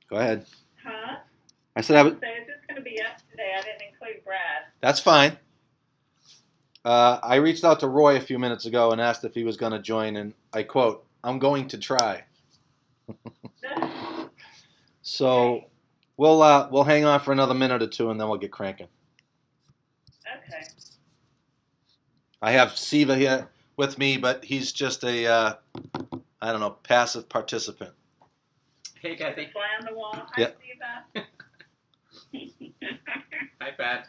Go ahead. Huh? I said I would. So is this going to be us today? I didn't include Brad. That's fine. I reached out to Roy a few minutes ago and asked if he was going to join, and I quote, "I'm going to try." So Okay. we'll hang on for another minute or two, and then we'll get cranking. Okay. I have Siva here with me, but he's just a I don't know, passive participant. Hey, Kathy. Fly on the wall. Hi, Yep. Steve. Hi, Pat.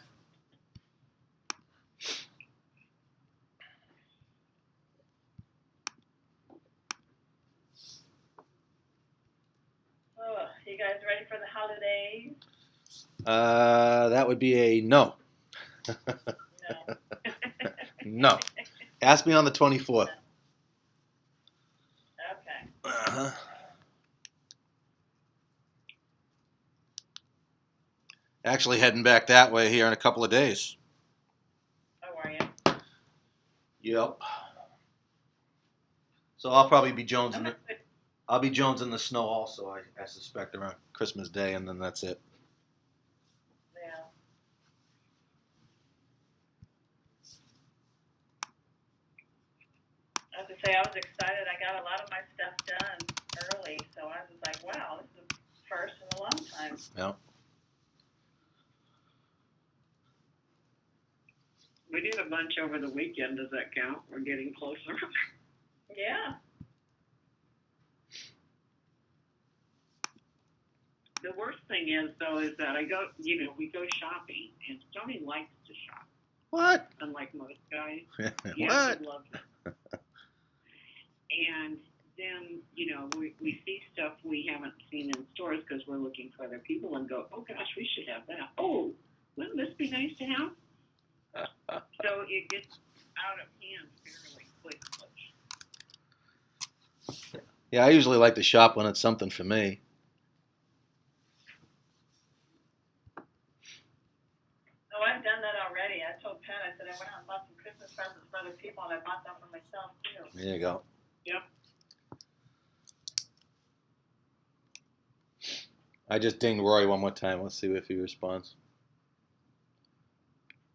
Oh, you guys ready for the holidays? That would be a no. No. No. Ask me on the 24th. Okay. Uh-huh. Actually, heading back that way here in a couple of days. How are you? Yep. So I'll probably be jonesing. I'll be jonesing the snow also. I suspect around Christmas Day, and then that's it. Yeah. I have to say, I was excited. I got a lot of my stuff done early, so I was like, wow, this is the first in a long time. Yeah. We did a bunch over the weekend. Does that count? We're getting closer. Yeah. The worst thing is, though, is that we go shopping, and Stoney likes to shop, What? unlike most guys. What? He loves it. And then, we see stuff we haven't seen in stores because we're looking for other people and go, oh, gosh, we should have that. Oh, wouldn't this be nice to have? So it gets out of hand fairly quickly. Yeah, I usually like to shop when it's something for me. Oh, I've done that already. I told Pat, I said I went out and bought some Christmas presents for other people, and I bought them for myself, too. There you go. Yep. I just dinged Roy one more time. Let's see if he responds.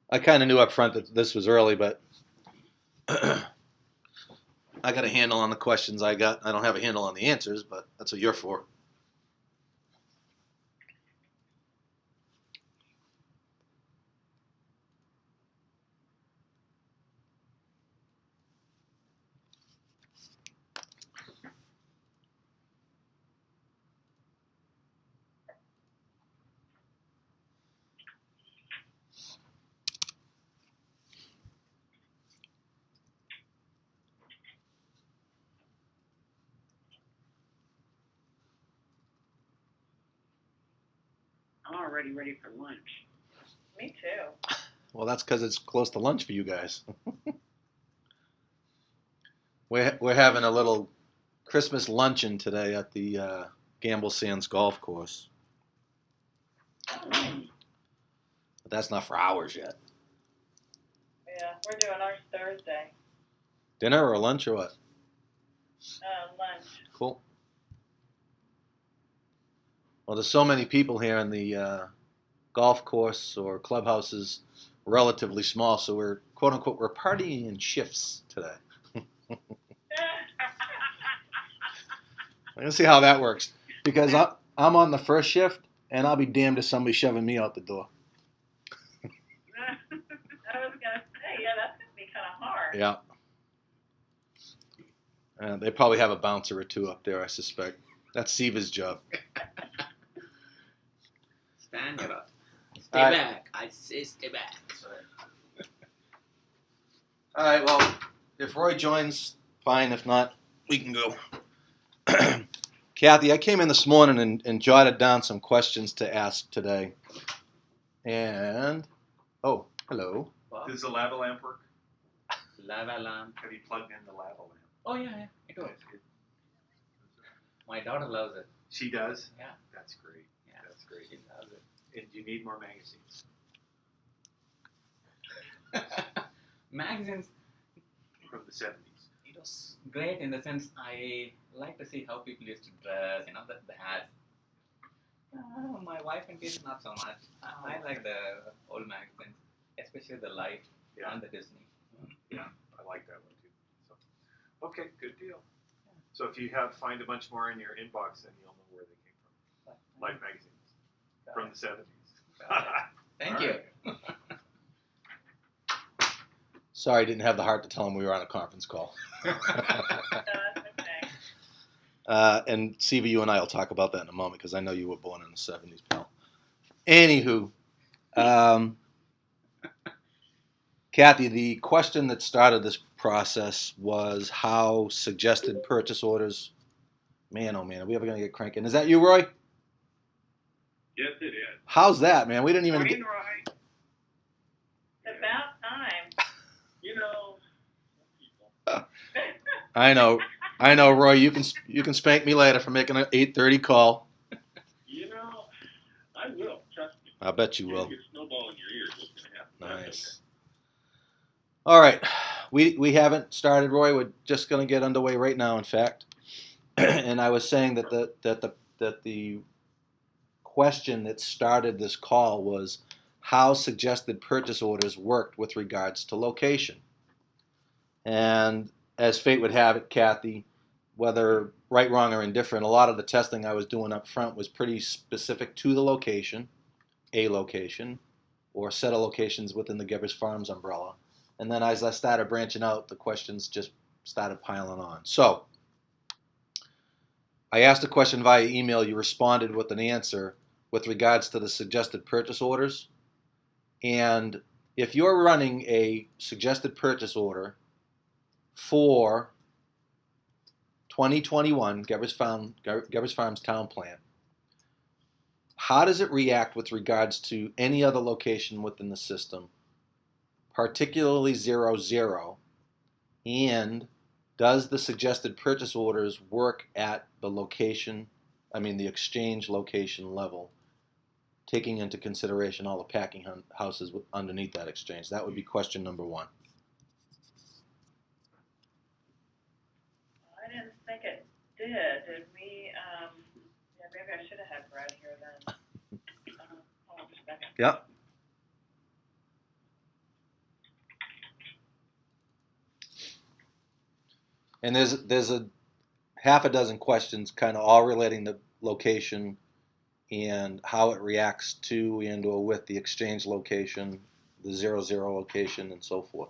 I kind of knew up front that this was early, but I got a handle on the questions I got. I don't have a handle on the answers, but that's what you're for. I'm already ready for lunch. Me, too. Well, that's because it's close to lunch for you guys. We're having a little Christmas luncheon today at the Gamble Sands Golf Course. But that's not for hours yet. Yeah, we're doing ours Thursday. Dinner or lunch or what? Lunch. Cool. Well, there's so many people here, and the golf course or clubhouse is relatively small, so we're quote unquote we're partying in shifts today. Let's see how that works, because I'm on the first shift, and I'll be damned if somebody's shoving me out the door. I was going to say, yeah, that's going to be kind of hard. Yeah. They probably have a bouncer or two up there, I suspect. That's Siva's job. Stand up. Stay All right. back. I say stay back. All right, well, if Roy joins, fine. If not, we can go. Kathy, I came in this morning and jotted down some questions to ask today. And, oh, hello. Wow. Does the lava lamp work? Lava lamp. Have you plugged in the lava lamp? Oh, yeah, it works. My daughter loves it. She does? Yeah. That's great. Yeah. That's great. She loves it. And you need more magazines. Magazines, From the 70s. it was great in the sense I like to see how people used to dress, the ads. wife and kids not so much. I like the old magazines, especially the Life Yeah. and the Disney. Yeah, I like that one too. So, okay, good deal. So if you find a bunch more in your inbox, then you'll know where they came from. Life magazines from the 70s. Thank All you. right. Sorry, I didn't have the heart to tell him we were on a conference call. No, that's okay. And Siva, you and I will talk about that in a moment because I know you were born in the 70s, pal. Anywho, Kathy, the question that started this process was how suggested purchase orders. Man, oh man, are we ever going to get cranking? Is that you, Roy? Yes, it is. How's that, man? We didn't even Morning, get. Roy. It's about time. You know, people. I know, Roy. You can spank me later for making an 8:30 call. You know, I will. Trust me. I bet you You're will. gonna get snowball in your ears. What's gonna happen? That's Nice. All right, we haven't started, Roy. We're just going to get underway right now. In fact, and I was saying that the question that started this call was how suggested purchase orders worked with regards to location. And as fate would have it, Kathy, whether right, wrong, or indifferent, a lot of the testing I was doing up front was pretty specific to the location, a location, or set of locations within the Gebbers Farms umbrella. And then as I started branching out, the questions just started piling on. So I asked a question via email. You responded with an answer with regards to the suggested purchase orders. And if you're running a suggested purchase order for 2021 Gebbers Farms Town Plan, how does it react with regards to any other location within the system, particularly 00, and does the suggested purchase orders work at the location, the exchange location level, taking into consideration all the packing houses underneath that exchange? That would be question number one. I didn't think it did. Did we, yeah, maybe I should have had Brad here then. Hold on just a second. Yep. And there's a half a dozen questions kind of all relating to location and how it reacts to and or with the exchange location, the 00 location, and so forth.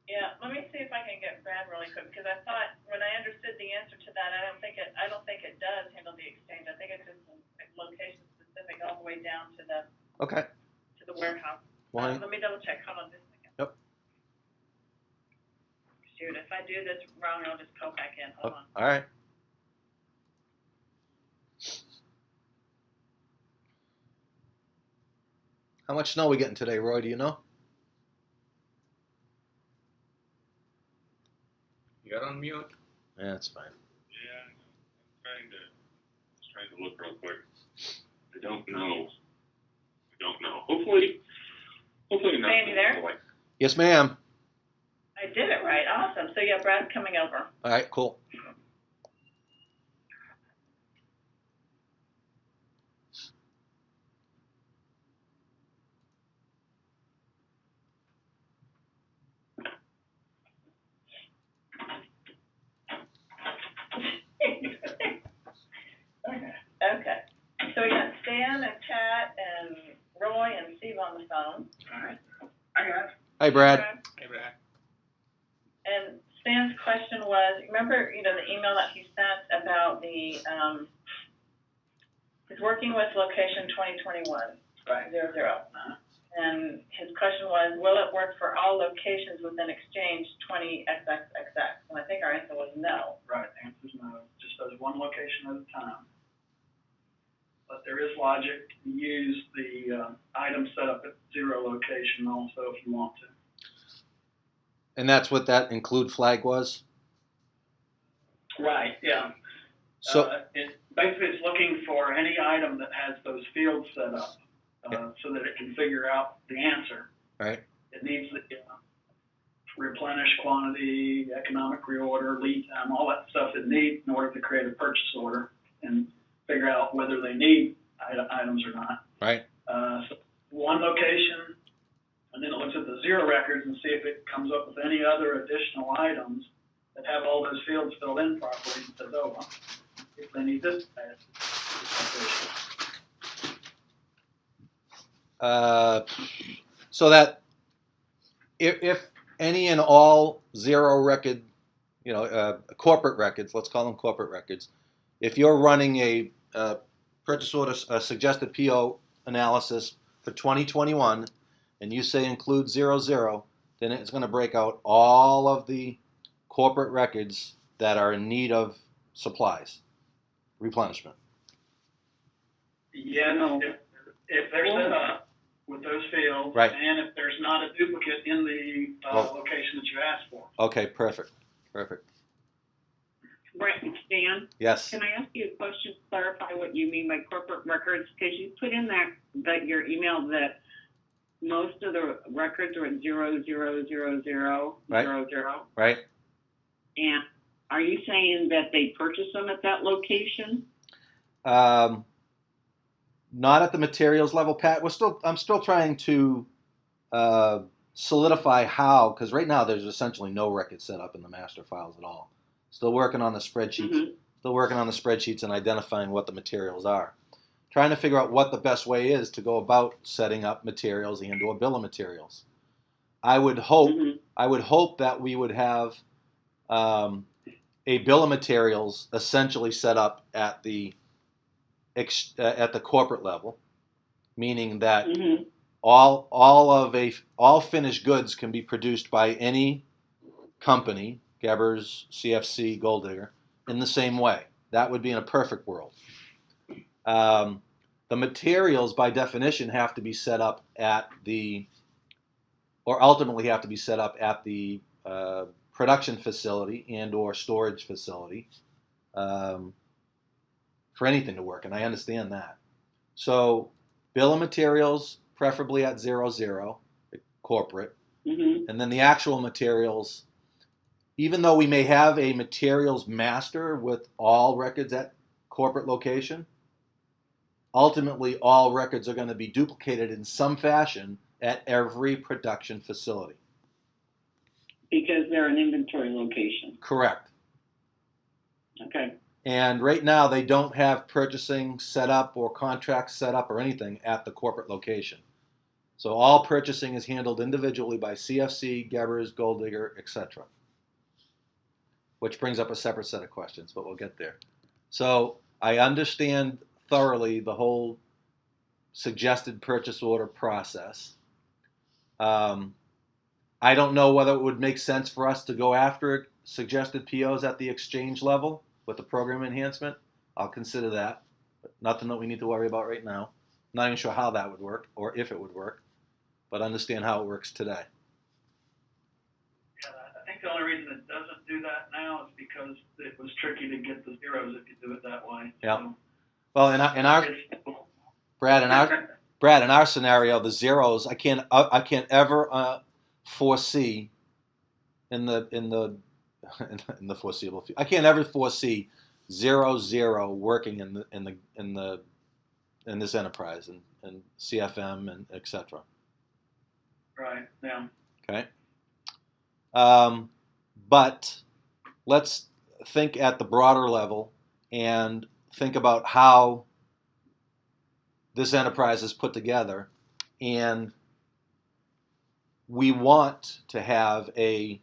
Yeah, let me see if I can get Brad really quick, because I thought when I understood the answer to that, I don't think it does handle the exchange. I think it's just location specific all the way down to the Okay. warehouse. Why? Let me double check. Hold on just a second. Yep. Shoot, if I do this wrong, I'll just go back in. Hold on. All right. How much snow we getting today, Roy? Do you know? You're on mute. Yeah, that's fine. Yeah, I'm trying to look real quick. I don't know. Hopefully not. Sandy there? Yes, ma'am. I did it right. Awesome. So yeah, Brad's coming over. All right, cool. Okay. So we got Stan and Pat and Roy and Steve on the phone. All right. I got it. Hi, Brad. Hey, Brad. And Stan's question was, remember, the email that he sent about the, he's working with location 2021, Right. 00. And his question was, will it work for all locations within exchange 20XXXX? And I think our answer was no. Right, the answer's no, just does one location at a time. But there is logic to use the item set up at 0 location also if you want to. And that's what that include flag was? Right, yeah. So, Basically it's looking for any item that has those fields set up so that it can figure out the answer. right. It needs the replenish quantity, economic reorder, lead time, all that stuff it needs in order to create a purchase order and figure out whether they need items or not. Right. So one location, and then it looks at the zero records and see if it comes up with any other additional items that have all those fields filled in properly and says, oh, well, if they need this, So that if any and all zero record, corporate records, let's call them corporate records, if you're running a purchase order, a suggested PO analysis for 2021, and you say include 00, then it's going to break out all of the corporate records that are in need of supplies, replenishment. yeah, no, if they're set up with those fields, Right. and if there's not a duplicate in the Oh. location that you asked for. Okay, perfect. Brett and Stan, Yes. can I ask you a question to clarify what you mean by corporate records? Because you put in that your email that most of the records are at 0000, Right. 00. Right. And are you saying that they purchase them at that location? Not at the materials level, Pat. I'm still trying to solidify how, because right now there's essentially no record set up in the master files at all. Still working on the spreadsheets. Mhm. Still working on the spreadsheets and identifying what the materials are. Trying to figure out what the best way is to go about setting up materials and/or bill of materials. I would hope that we would have a bill of materials essentially set up at the corporate level, meaning that all finished goods can be produced by any company, Gebbers, CFC, Gold Digger, in the same way. That would be in a perfect world. The materials, by definition, have to be set up ultimately have to be set up at the production facility and/or storage facility for anything to work, and I understand that. So, bill of materials, preferably at 00, corporate, and then the actual materials. Even though we may have a materials master with all records at corporate location, ultimately all records are going to be duplicated in some fashion at every production facility. Because they're an inventory location. Correct. Okay. And right now they don't have purchasing set up or contracts set up or anything at the corporate location. So all purchasing is handled individually by CFC, Gebbers, Gold Digger, etc. Which brings up a separate set of questions, but we'll get there. So I understand thoroughly the whole suggested purchase order process. I don't know whether it would make sense for us to go after suggested POs at the exchange level with the program enhancement. I'll consider that, but nothing that we need to worry about right now. I'm not even sure how that would work or if it would work, but understand how it works today. Yeah, I think the only reason it doesn't do that now is because it was tricky to get the zeros if you do it that way. Yeah. So Well, in our Brad, in our scenario, the zeros I can't ever foresee in the foreseeable future. I can't ever foresee 00 working in this enterprise and CFM and etc. right, yeah. Okay. But let's think at the broader level and think about how this enterprise is put together. And we want to have a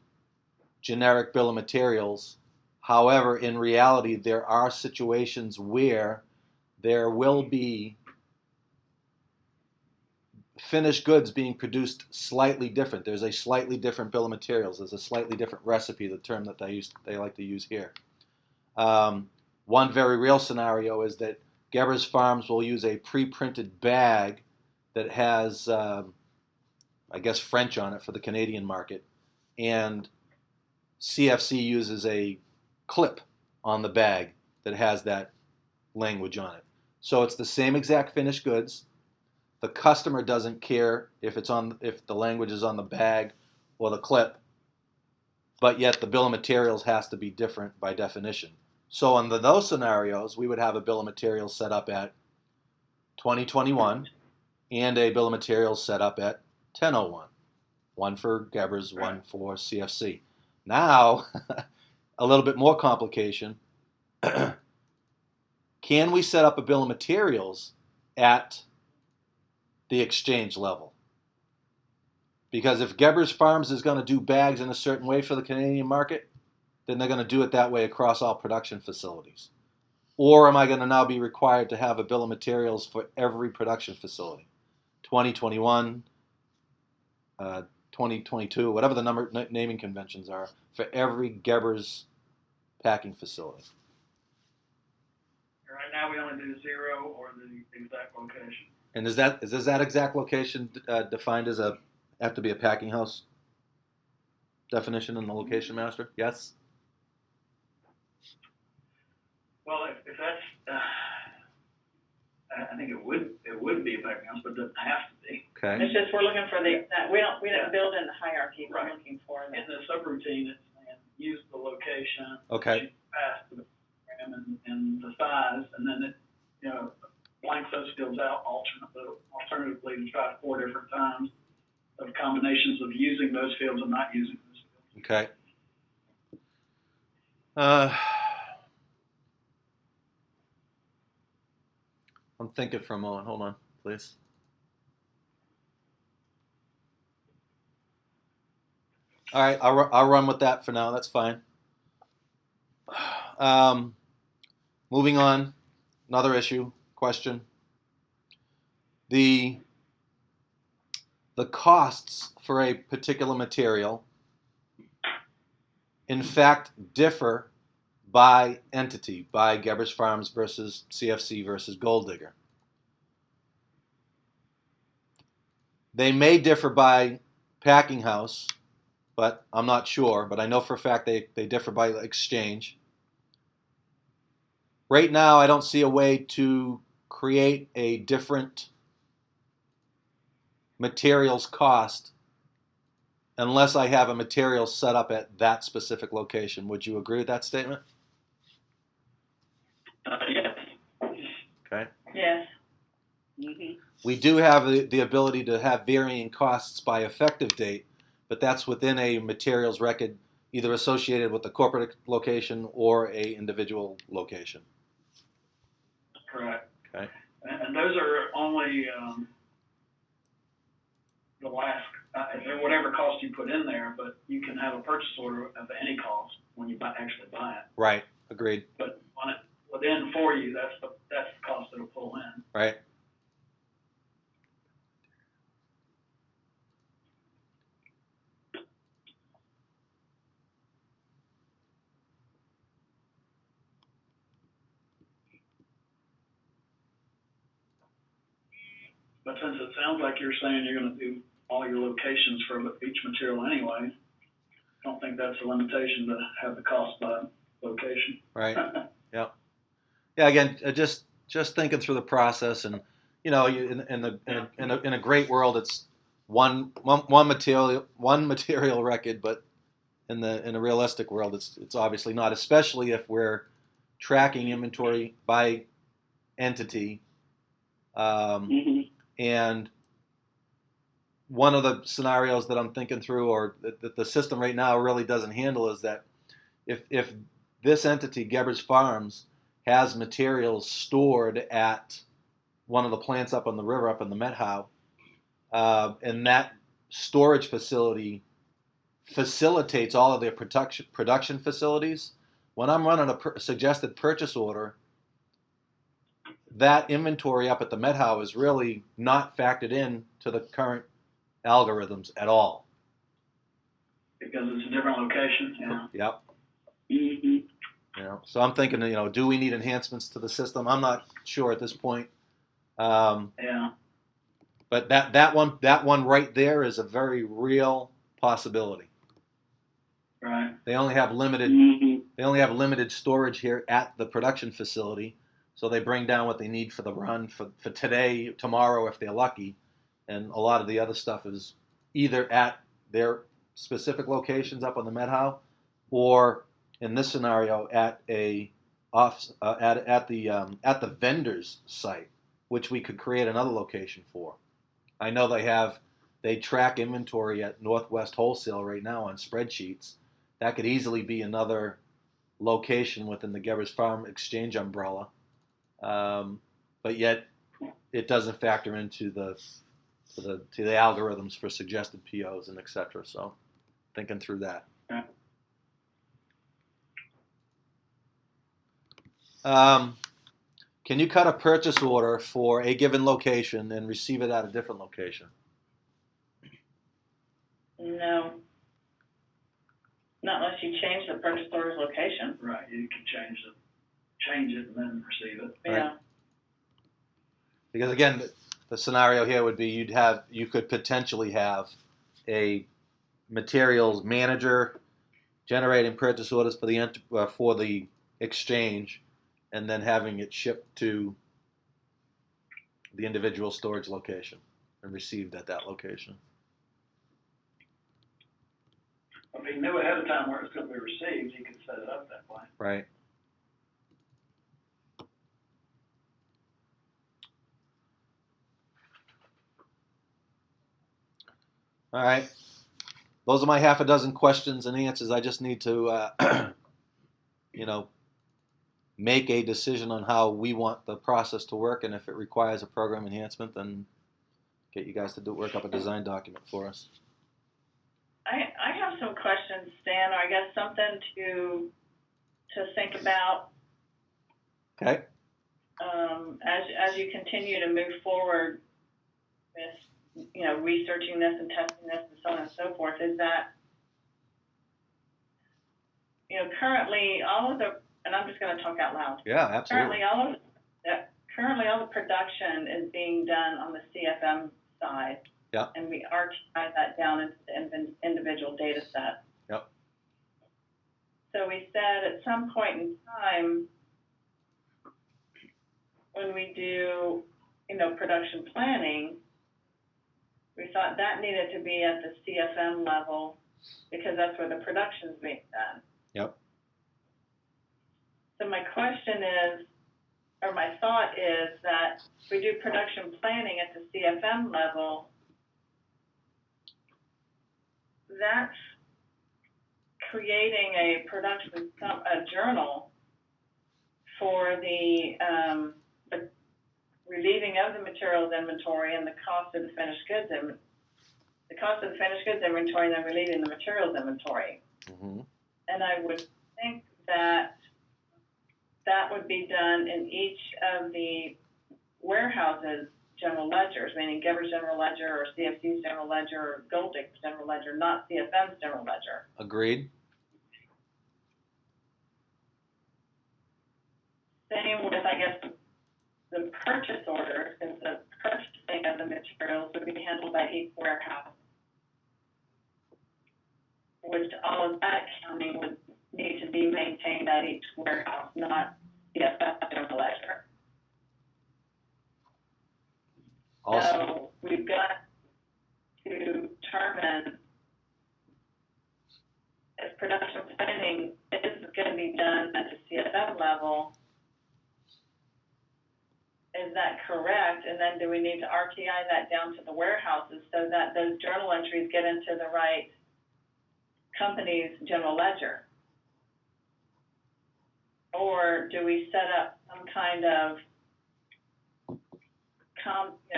generic bill of materials. However, in reality, there are situations where there will be finished goods being produced slightly different. There's a slightly different bill of materials. There's a slightly different recipe, the term that they like to use here. One very real scenario is that Gebbers Farms will use a pre-printed bag that has, I guess, French on it for the Canadian market, and CFC uses a clip on the bag that has that language on it. So it's the same exact finished goods. The customer doesn't care if the language is on the bag or the clip. but yet the bill of materials has to be different by definition. So under those scenarios, we would have a bill of materials set up at 2021 and a bill of materials set up at 1001. One for Gebbers, one for CFC. Now, a little bit more complication. Can we set up a bill of materials at the exchange level? Because if Gebbers Farms is going to do bags in a certain way for the Canadian market, then they're going to do it that way across all production facilities. Or am I going to now be required to have a bill of materials for every production facility? 2021, 2022, whatever the naming conventions are, for every Gebbers packing facility. Right now, we only do 0 or the exact location. And is that exact location defined as have to be a packing house definition in the location master? Yes? Well, if that's, I think it would be a packing house, but it doesn't have to be. Okay. It's just, we're looking for we don't build in the hierarchy, we're Right. looking for In the. the subroutine, it's saying use the location. Okay. Pass the program and the size, and then it, blanks those fields out alternatively to try 4 different times of combinations of using those fields and not using those fields. Okay. I'm thinking for a moment. Hold on, please. All right, I'll run with that for now. That's fine. Moving on, another issue, question. The costs for a particular material, in fact, differ by entity, by Gebbers Farms versus CFC versus Gold Digger. They may differ by packing house, but I'm not sure. But I know for a fact they differ by exchange. Right now, I don't see a way to create a different materials cost unless I have a material set up at that specific location. Would you agree with that statement? Yes. Okay. Yes. Mm-hmm. We do have the ability to have varying costs by effective date, but that's within a materials record, either associated with the corporate location or a individual location. Correct. Okay. And those are only the last, whatever cost you put in there, but you can have a purchase order of any cost when you actually buy it. Right. Agreed. But within for you, that's the cost it'll pull in. Right. But since it sounds like you're saying you're going to do all your locations for each material anyway, I don't think that's a limitation to have the cost by location. Right. Yeah. Yeah. Again, just thinking through the process, and in a great world, it's one material record, but in a realistic world, it's obviously not. Especially if we're tracking inventory by entity. Mm-hmm. And one of the scenarios that I'm thinking through, or that the system right now really doesn't handle, is that if this entity, Gebbers Farms, has materials stored at one of the plants up on the river, up in the Met Howe, and that storage facility facilitates all of their production facilities, when I'm running a suggested purchase order, that inventory up at the Met Howe is really not factored in to the current algorithms at all. Because it's a different location. Yeah. Yep. Mm-hmm. So I'm thinking, do we need enhancements to the system? I'm not sure at this point. Yeah. But that one right there is a very real possibility. Right. They only have limited storage here at the production facility. So they bring down what they need for the run for today, tomorrow, if they're lucky. And a lot of the other stuff is either at their specific locations up on the Met How, or in this scenario at a at the vendor's site, which we could create another location for. I know they track inventory at Northwest Wholesale right now on spreadsheets. That could easily be another location within the Gebbers Farm Exchange umbrella, but yet it doesn't factor into the algorithms for suggested POs and etc. So, thinking through that. Can you cut a purchase order for a given location and receive it at a different location? No. Not unless you change the purchase order's location. Right, you can change it and then receive it. Yeah. Because again, the scenario here would be you could potentially have a materials manager generating purchase orders for the exchange, and then having it shipped to the individual storage location and received at that location. If he knew ahead of time where it's going to be received, he could set it up that way. Right. All right. Those are my half a dozen questions and answers. I just need to, make a decision on how we want the process to work, and if it requires a program enhancement, then get you guys to work up a design document for us. I have some questions, Stan, or I guess something to think about. Okay. As you continue to move forward with, researching this and testing this and so on and so forth, is that, currently all of the, and I'm just going to talk out loud. Yeah, absolutely. Currently all the production is being done on the CFM side. Yeah. And we RTI that down into the individual data set. Yep. So we said at some point in time, when we do, production planning, we thought that needed to be at the CFM level because that's where the production is being done. Yep. So my question is, or my thought is that if we do production planning at the CFM level, that's creating a journal for the relieving of the materials inventory and the cost of the finished goods inventory, and then relieving the materials inventory. Mm-hmm. And I would think that would be done in each of the warehouses' general ledgers, meaning Gebbers general ledger or CFC's general ledger or Golddick's general ledger, not CFM's general ledger. Agreed. Same with, I guess, the purchase order, since the purchasing of the materials would be handled by each warehouse, which all of that accounting would need to be maintained at each warehouse, not CFM's general ledger. Also, So we've got to determine if production planning is going to be done at the CFM level. Is that correct? And then do we need to RTI that down to the warehouses so that those journal entries get into the right company's general ledger? Or do we set up some kind of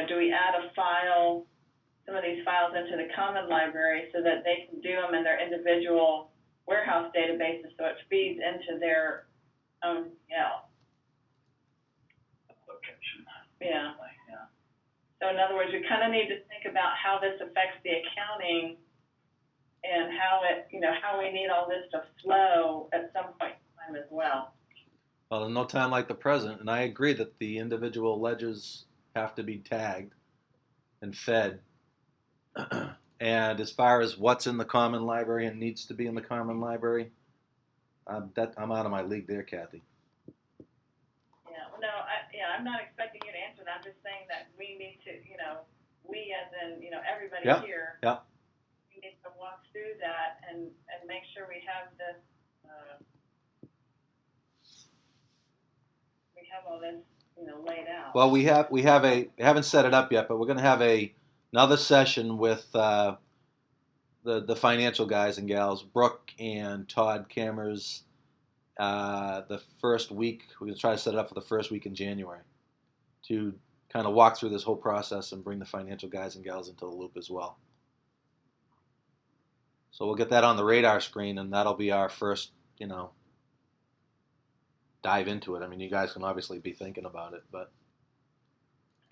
do we add a file, some of these files into the common library so that they can do them in their individual warehouse databases so it feeds into their own Location. Yeah. Yeah. So in other words, we kind of need to think about how this affects the accounting and how how we need all this to flow at some point in time as well. well, in no time like the present, and I agree that the individual ledgers have to be tagged and fed. And as far as what's in the common library and needs to be in the common library, I'm out of my league there, Kathy. Yeah. Well, no. I'm not expecting you to answer that. I'm just saying that we need to, we as in, everybody Yeah. here, Yeah. we need to walk through that and make sure we have this, we have all this, laid out. Well, we haven't set it up yet, but we're going to have another session with the financial guys and gals, Brooke and Todd Cameras. The first week, we're going to try to set it up for the first week in January to kind of walk through this whole process and bring the financial guys and gals into the loop as well. So we'll get that on the radar screen, and that'll be our first, dive into it. I mean, you guys can obviously be thinking about it, but,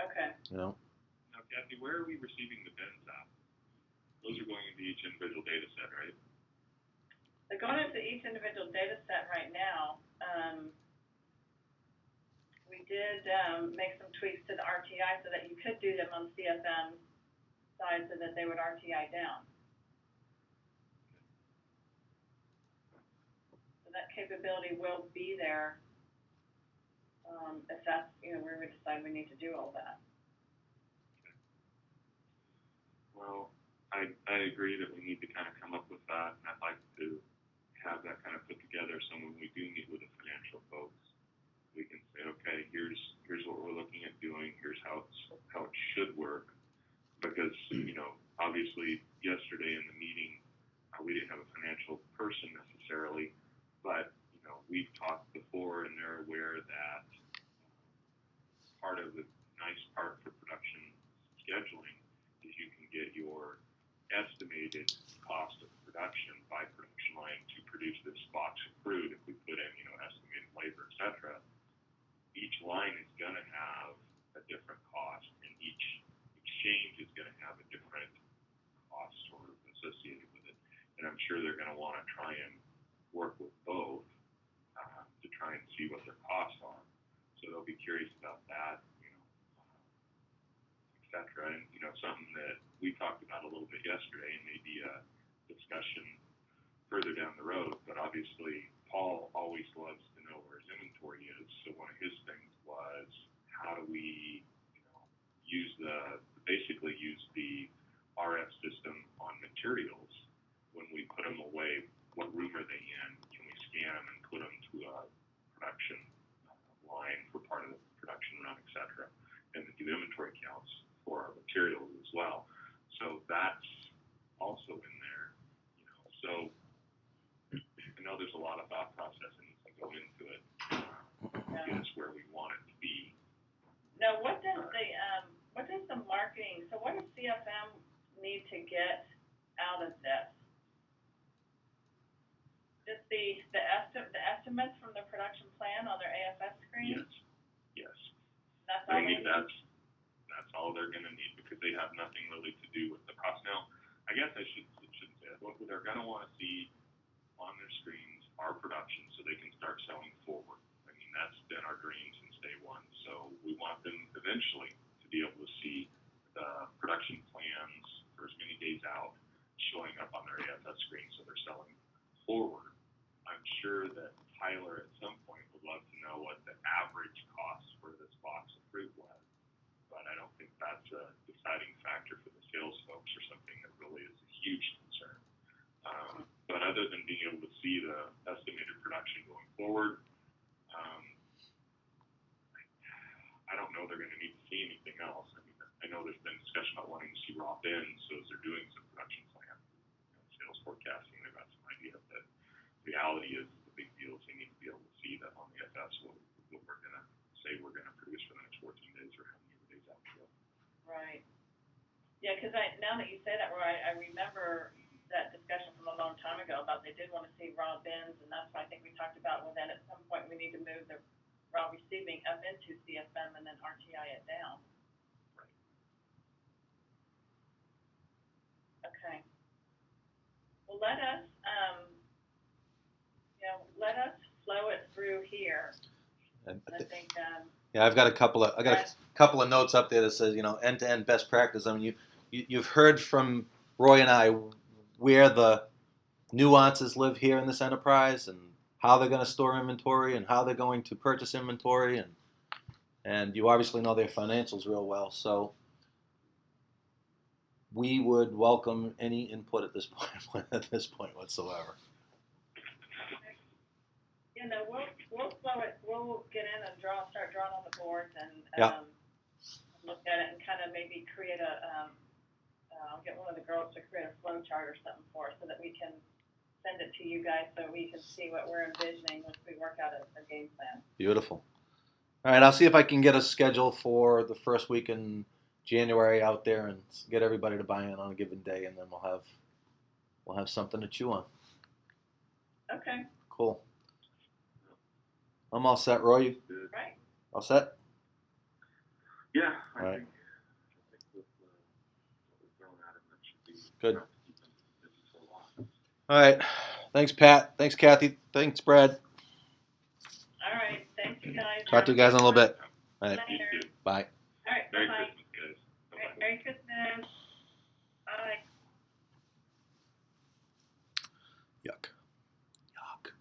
Okay. Now, Kathy, where are we receiving the bins at? Those are going into each individual data set, right? They're going into each individual data set right now. We did make some tweaks to the RTI so that you could do them on CFM side so that they would RTI down. So that capability will be there if that's, where we decide we need to do all that. Well, I agree that we need to kind of come up with that, and I'd like to have that kind of put together so when we do meet with the financial folks, we can say, okay, here's what we're looking at doing, here's how it should work. Because, obviously yesterday in the meeting, we didn't have a financial person necessarily, but, we've talked before and they're aware that part of the nice part for production scheduling is you can get your estimated cost of production by production line to produce this box of fruit. If we put in, estimated labor, etc., each line is going to have a different cost, and each exchange is going to have a different cost sort of associated with it. And I'm sure they're going to want to try and work with both to try and see what their costs are. So they'll be curious about that, etc. And something that we talked about a little bit yesterday, and maybe a discussion further down the road. But obviously, Paul always loves to know where his inventory is. So one of his things was, how do we, basically use the RF system on materials when we put them away? What room are they in? Can we scan them and put them to a production line for part of the production run, etc., and to do inventory counts for our materials as well. So that's also in there, So I know there's a lot of thought process that needs to go into it to get us where we want it to be. Now, what does the marketing? So, what does CFM need to get out of this? Just the estimates from the production plan on their AFS screen? Yes. That's all they need? That's all they're going to need, because they have nothing really to do with the cost. Now, I guess I shouldn't say that. What they're going to want to see on their screens are production, so they can start selling forward. I mean, that's been our dream since day one. So we want them eventually to be able to see the production plans for as many days out showing up on their AFS screen, so they're selling forward. I'm sure that Tyler at some point would love to know what the average cost for this box of fruit was, but I don't think that's a deciding factor for the sales folks or something that really is a huge concern. But other than being able to see the estimated production going forward, I don't know they're going to need to see anything else. I mean, I know there's been discussion about wanting to see raw bins, so as they're doing some production plan, sales forecasting, they've got some idea. But reality is, the big deal is they need to be able to see that on the FS what we're going to say we're going to produce for the next 14 days or how many days out show. Right. Yeah, because now that you say that, Roy, I remember that discussion from a long time ago about they did want to see raw bins, and that's why I think we talked about, well, then at some point we need to move the raw receiving up into CFM and then RTI it down. Right. Okay. Well, let us flow it through here. And I think. yeah, I've got a couple of notes up there that says, end-to-end best practice. I mean, you've heard from Roy and I where the nuances live here in this enterprise, and how they're going to store inventory, and how they're going to purchase inventory, and you obviously know their financials real well. So we would welcome any input at this point, at this point whatsoever. You know, we'll slow it, we'll get in and start drawing on the boards and, Yeah. look at it and kind of maybe create I'll get one of the girls to create a flow chart or something for us so that we can send it to you guys so we can see what we're envisioning once we work out a game plan. Beautiful. All right, I'll see if I can get a schedule for the first week in January out there and get everybody to buy in on a given day, and then we'll have something to chew on. Okay, Cool. I'm all set, Roy. You Good. right. all set? Yeah, I All right. think with what we've thrown at him, that should be Good. enough to keep him busy for a while. All right. Thanks, Pat. Thanks, Kathy. Thanks, Brad. All right, thanks you guys. Talk to you guys in a little bit. All right. You Later. too. Bye. All right, Merry bye-bye. Christmas, guys. All right, Bye-bye. Merry Christmas. Bye. Yuck. Yuck.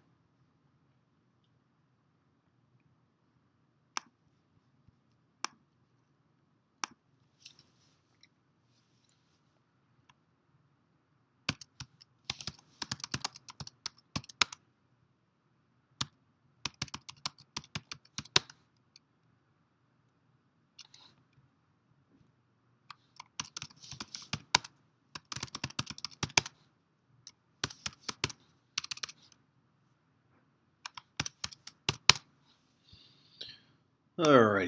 All righty.